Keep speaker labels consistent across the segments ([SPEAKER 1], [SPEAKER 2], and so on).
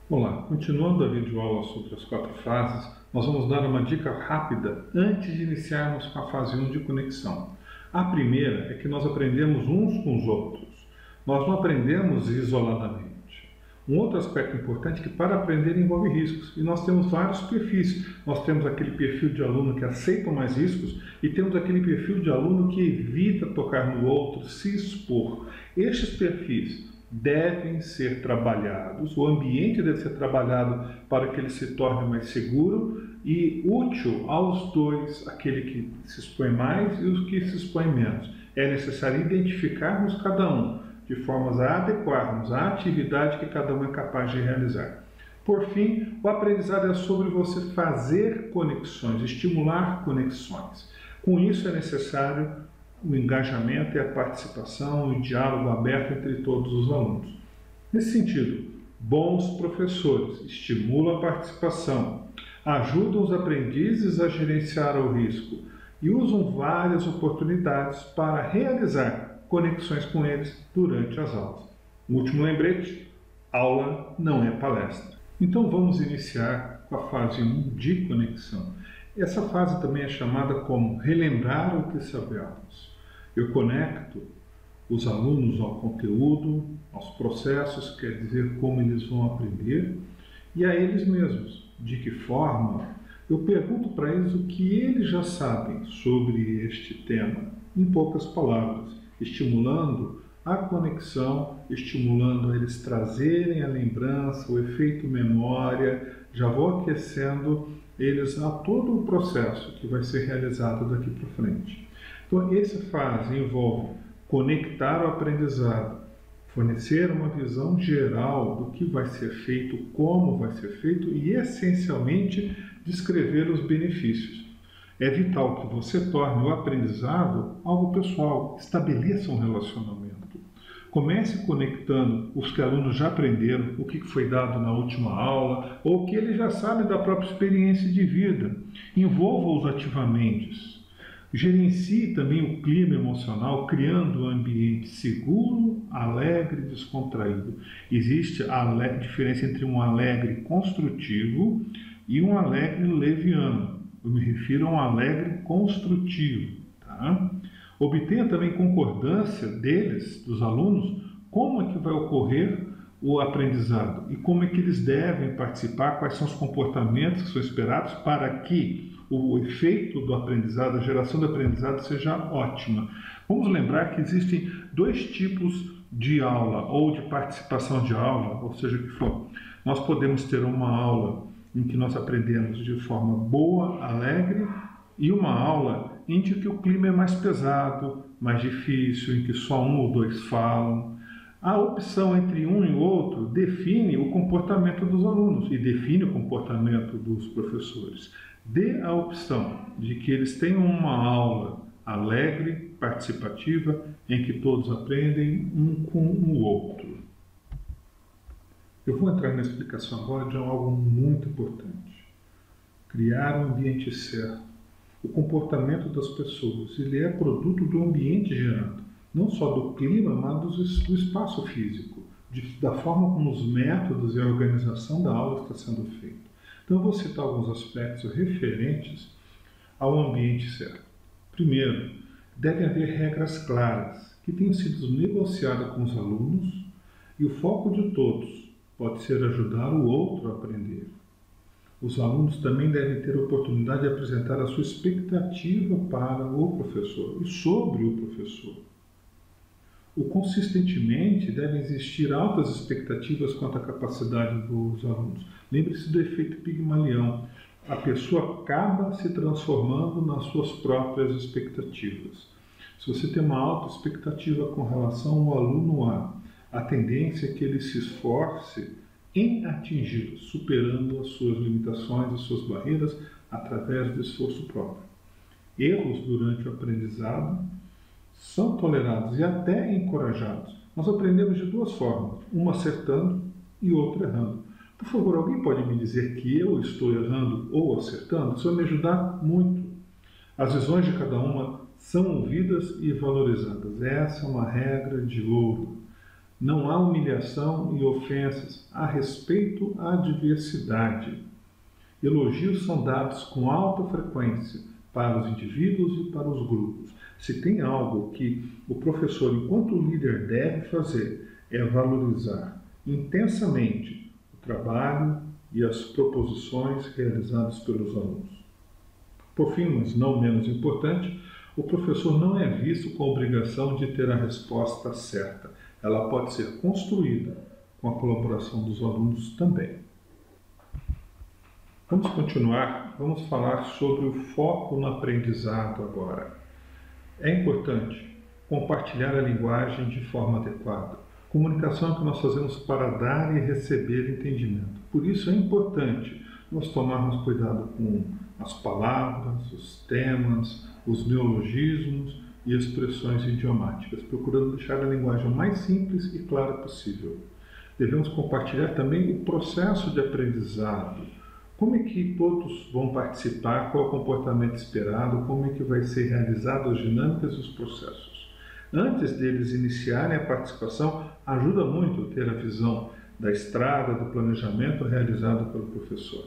[SPEAKER 1] Olá, continuando a videoaula sobre as 4 fases, nós vamos dar uma dica rápida antes de iniciarmos com a fase 1 de conexão. A primeira é que nós aprendemos uns com os outros. Nós não aprendemos isoladamente. Um outro aspecto importante é que para aprender envolve riscos, e nós temos vários perfis. Nós temos aquele perfil de aluno que aceita mais riscos e temos aquele perfil de aluno que evita tocar no outro, se expor. Estes perfis devem ser trabalhados, o ambiente deve ser trabalhado para que ele se torne mais seguro e útil aos dois, aquele que se expõe mais e os que se expõem menos. É necessário identificarmos cada um, de formas a adequarmos à atividade que cada um é capaz de realizar. Por fim, o aprendizado é sobre você fazer conexões, estimular conexões. Com isso é necessário o engajamento e a participação e o diálogo aberto entre todos os alunos. Nesse sentido, bons professores estimulam a participação, ajudam os aprendizes a gerenciar o risco e usam várias oportunidades para realizar conexões com eles durante as aulas. Último lembrete: aula não é palestra. Então vamos iniciar com a fase 1 de conexão. Essa fase também é chamada como relembrar o que sabemos. Eu conecto os alunos ao conteúdo, aos processos, quer dizer, como eles vão aprender, e a eles mesmos. De que forma? Eu pergunto para eles o que eles já sabem sobre este tema, em poucas palavras, estimulando a conexão, estimulando eles trazerem a lembrança, o efeito memória, já vou aquecendo eles a todo o processo que vai ser realizado daqui para frente. Então, essa fase envolve conectar o aprendizado, fornecer uma visão geral do que vai ser feito, como vai ser feito e, essencialmente, descrever os benefícios. É vital que você torne o aprendizado algo pessoal, estabeleça um relacionamento. Comece conectando os que alunos já aprenderam, o que foi dado na última aula, ou o que eles já sabem da própria experiência de vida. Envolva-os ativamente. Gerencie também o clima emocional, criando um ambiente seguro, alegre e descontraído. Existe a diferença entre um alegre construtivo e um alegre leviano. Eu me refiro a um alegre construtivo. Tá? Obtenha também concordância deles, dos alunos, como é que vai ocorrer o aprendizado e como é que eles devem participar, quais são os comportamentos que são esperados para que o efeito do aprendizado, a geração do aprendizado seja ótima. Vamos lembrar que existem 2 tipos de aula ou de participação de aula, ou seja o que for. Nós podemos ter uma aula em que nós aprendemos de forma boa, alegre, e uma aula em que o clima é mais pesado, mais difícil, em que só um ou dois falam. A opção entre um e outro define o comportamento dos alunos e define o comportamento dos professores. Dê a opção de que eles tenham uma aula alegre, participativa, em que todos aprendem um com o outro. Eu vou entrar na explicação agora de algo muito importante. Criar um ambiente certo. O comportamento das pessoas, ele é produto do ambiente gerado, não só do clima, mas do espaço físico, da forma como os métodos e a organização da aula está sendo feita. Então eu vou citar alguns aspectos referentes ao ambiente certo. Primeiro, deve haver regras claras, que tenham sido negociadas com os alunos, e o foco de todos pode ser ajudar o outro a aprender. Os alunos também devem ter a oportunidade de apresentar a sua expectativa para o professor e sobre o professor. Consistentemente, devem existir altas expectativas quanto à capacidade dos alunos. Lembre-se do efeito Pigmalião. A pessoa acaba se transformando nas suas próprias expectativas. Se você tem uma alta expectativa com relação ao aluno a tendência é que ele se esforce em atingir, superando as suas limitações, as suas barreiras, através do esforço próprio. Erros durante o aprendizado são tolerados e até encorajados. Nós aprendemos de 2 formas, uma acertando e outra errando. Por favor, alguém pode me dizer que eu estou errando ou acertando? Isso vai me ajudar muito. As visões de cada uma são ouvidas e valorizadas. Essa é uma regra de ouro. Não há humilhação e ofensas, há respeito à diversidade. Elogios são dados com alta frequência para os indivíduos e para os grupos. Se tem algo que o professor, enquanto líder, deve fazer, é valorizar intensamente o trabalho e as proposições realizadas pelos alunos. Por fim, mas não menos importante, o professor não é visto com a obrigação de ter a resposta certa. Ela pode ser construída com a colaboração dos alunos também. Vamos continuar, vamos falar sobre o foco no aprendizado agora. É importante compartilhar a linguagem de forma adequada. Comunicação é o que nós fazemos para dar e receber entendimento. Por isso é importante nós tomarmos cuidado com as palavras, os temas, os neologismos e expressões idiomáticas, procurando deixar a linguagem o mais simples e clara possível. Devemos compartilhar também o processo de aprendizado. Como é que todos vão participar, qual é o comportamento esperado, como é que vai ser realizado as dinâmicas e os processos. Antes deles iniciarem a participação, ajuda muito ter a visão da estrada, do planejamento realizado pelo professor.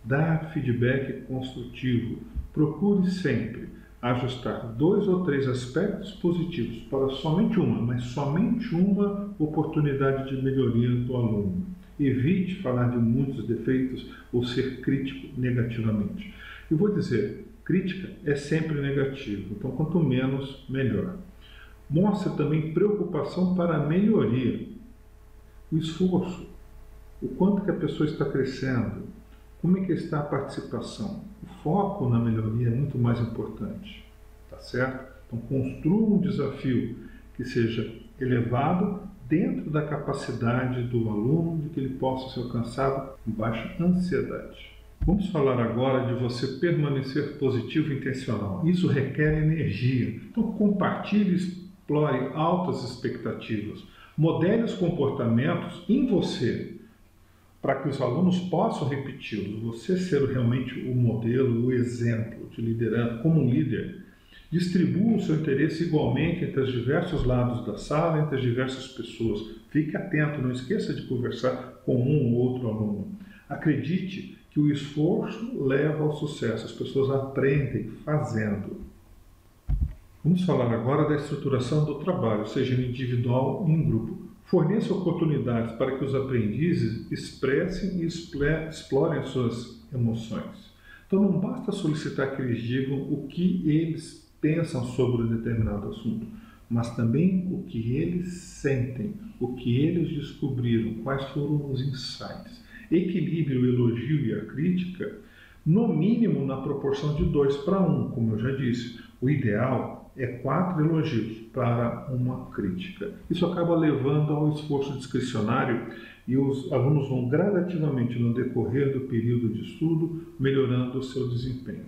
[SPEAKER 1] Dar feedback construtivo. Procure sempre ajustar 2 ou 3 aspectos positivos para somente uma, mas somente uma oportunidade de melhoria do aluno. Evite falar de muitos defeitos ou ser crítico negativamente. Eu vou dizer, crítica é sempre negativo, então quanto menos, melhor. Mostre também preocupação para a melhoria, o esforço, o quanto que a pessoa está crescendo, como é que está a participação. O foco na melhoria é muito mais importante, tá certo? Então construa um desafio que seja elevado dentro da capacidade do aluno, de que ele possa ser alcançado com baixa ansiedade. Vamos falar agora de você permanecer positivo e intencional. Isso requer energia. Então compartilhe e explore altas expectativas. Modele os comportamentos em você, para que os alunos possam repeti-los. Você ser realmente o modelo, o exemplo de liderança, como um líder. Distribua o seu interesse igualmente entre os diversos lados da sala, entre as diversas pessoas. Fique atento, não esqueça de conversar com um ou outro aluno. Acredite que o esforço leva ao sucesso. As pessoas aprendem fazendo. Vamos falar agora da estruturação do trabalho, seja individual e em grupo. Forneça oportunidades para que os aprendizes expressem e explorem as suas emoções. Então não basta solicitar que eles digam o que eles pensam sobre um determinado assunto, mas também o que eles sentem, o que eles descobriram, quais foram os insights. Equilibre o elogio e a crítica, no mínimo na proporção de 2:1, como eu já disse. O ideal é 4 elogios para uma crítica. Isso acaba levando ao esforço discricionário e os alunos vão gradativamente, no decorrer do período de estudo, melhorando o seu desempenho.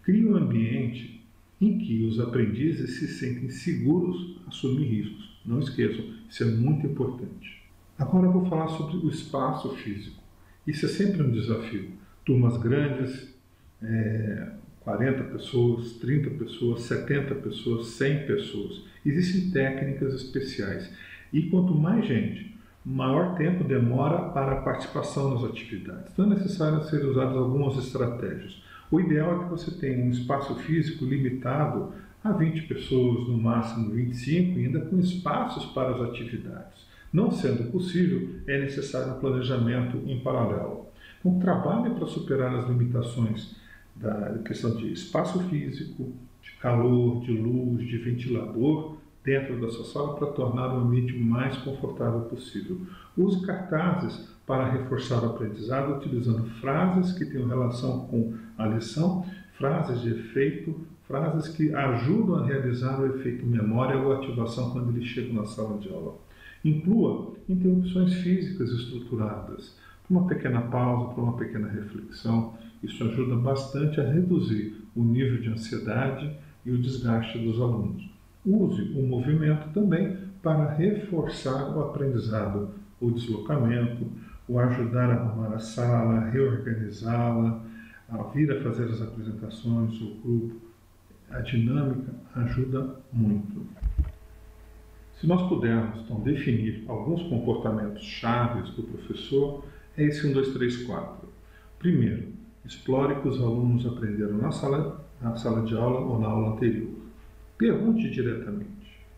[SPEAKER 1] Crie um ambiente em que os aprendizes se sentem seguros a assumir riscos. Não esqueçam, isso é muito importante. Agora eu vou falar sobre o espaço físico. Isso é sempre um desafio. Turmas grandes, 40 pessoas, 30 pessoas, 70 pessoas, 100 pessoas. Existem técnicas especiais. E quanto mais gente, maior tempo demora para a participação nas atividades. Então é necessário ser usadas algumas estratégias. O ideal é que você tenha um espaço físico limitado a 20 pessoas, no máximo 25, e ainda com espaços para as atividades. Não sendo possível, é necessário um planejamento em paralelo. Então, trabalhe para superar as limitações da questão de espaço físico, de calor, de luz, de ventilador dentro da sua sala para tornar o ambiente o mais confortável possível. Use cartazes para reforçar o aprendizado, utilizando frases que tenham relação com a lição, frases de efeito, frases que ajudam a realizar o efeito memória ou ativação quando eles chegam na sala de aula. Inclua interrupções físicas estruturadas, para uma pequena pausa, para uma pequena reflexão. Isso ajuda bastante a reduzir o nível de ansiedade e o desgaste dos alunos. Use o movimento também para reforçar o aprendizado, o deslocamento, o ajudar a arrumar a sala, reorganizá-la, a vir a fazer as apresentações, o grupo. A dinâmica ajuda muito. Se nós pudermos, então, definir alguns comportamentos chaves do professor, é esse 1, 2, 3, 4. Primeiro, explore o que os alunos aprenderam na sala de aula ou na aula anterior. Pergunte diretamente,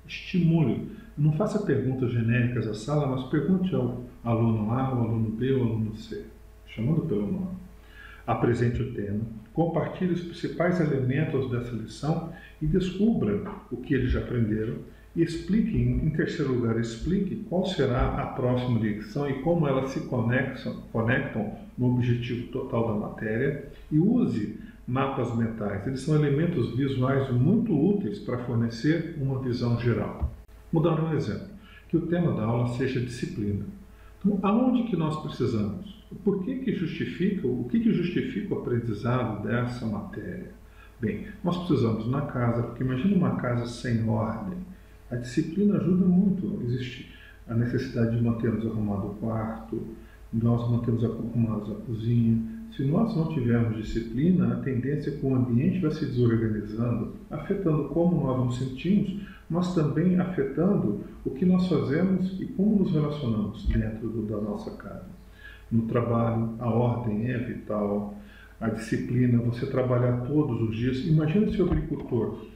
[SPEAKER 1] estimule. Não faça perguntas genéricas à sala, mas pergunte ao aluno A, ao aluno B, ao aluno C, chamando pelo nome. Apresente o tema, compartilhe os principais elementos dessa lição e descubra o que eles já aprenderam e explique, em terceiro lugar, explique qual será a próxima lição e como elas se conectam no objetivo total da matéria e use mapas mentais. Eles são elementos visuais muito úteis para fornecer uma visão geral. Vou dar um exemplo, que o tema da aula seja disciplina. Então, aonde que nós precisamos? O que justifica o aprendizado dessa matéria? Bem, nós precisamos na casa, porque imagina uma casa sem ordem. A disciplina ajuda muito. Existe a necessidade de mantermos arrumado o quarto, nós mantemos arrumados a cozinha. Se nós não tivermos disciplina, a tendência é que o ambiente vai se desorganizando, afetando como nós nos sentimos, mas também afetando o que nós fazemos e como nos relacionamos dentro da nossa casa. No trabalho, a ordem é vital, a disciplina, você trabalhar todos os dias. Imagina se o agricultor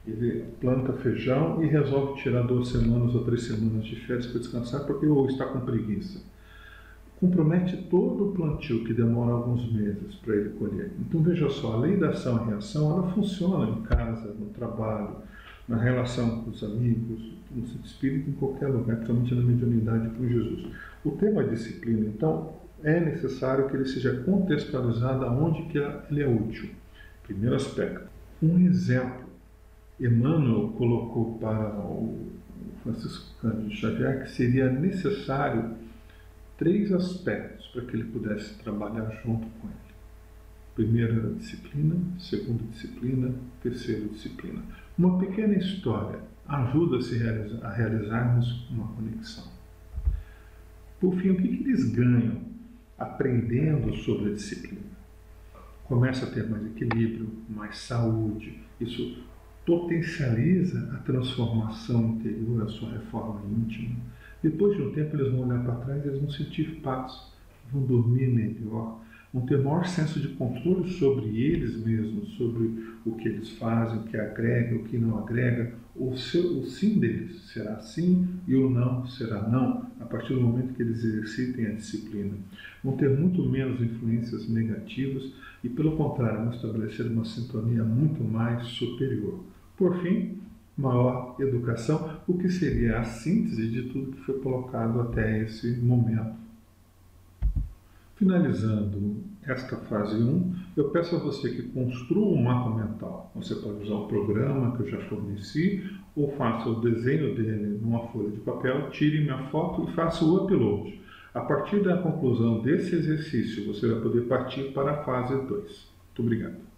[SPEAKER 1] ele planta feijão e resolve tirar 2 semanas ou 3 semanas de férias para descansar porque ou está com preguiça. Compromete todo o plantio que demora alguns meses para ele colher. Então veja só, a lei da ação e reação ela funciona em casa, no trabalho, na relação com os amigos, no centro espírita, em qualquer lugar, principalmente na mediunidade com Jesus. O tema disciplina, então, é necessário que ele seja contextualizado aonde que ele é útil. Primeiro aspecto, um exemplo. Emmanuel colocou para o Francisco Cândido Xavier que seria necessário 3 aspectos para que ele pudesse trabalhar junto com ele. Primeira disciplina, segunda disciplina, terceira disciplina. Uma pequena história ajuda-se a realizarmos uma conexão. Por fim, o que eles ganham aprendendo sobre a disciplina? Começa a ter mais equilíbrio, mais saúde. Isso potencializa a transformação interior, a sua reforma íntima. Depois de um tempo eles vão olhar para trás e eles vão sentir paz, vão dormir melhor, vão ter maior senso de controle sobre eles mesmos, sobre o que eles fazem, o que agrega, o que não agrega. O sim deles será sim e o não será não, a partir do momento que eles exercitem a disciplina. Vão ter muito menos influências negativas e, pelo contrário, vão estabelecer uma sintonia muito mais superior. Por fim, maior educação, o que seria a síntese de tudo que foi colocado até esse momento. Finalizando esta fase 1, eu peço a você que construa um mapa mental. Você pode usar o programa que eu já forneci, ou faça o desenho dele numa folha de papel, tire minha foto e faça o upload. A partir da conclusão desse exercício, você vai poder partir para a fase 2. Muito obrigado.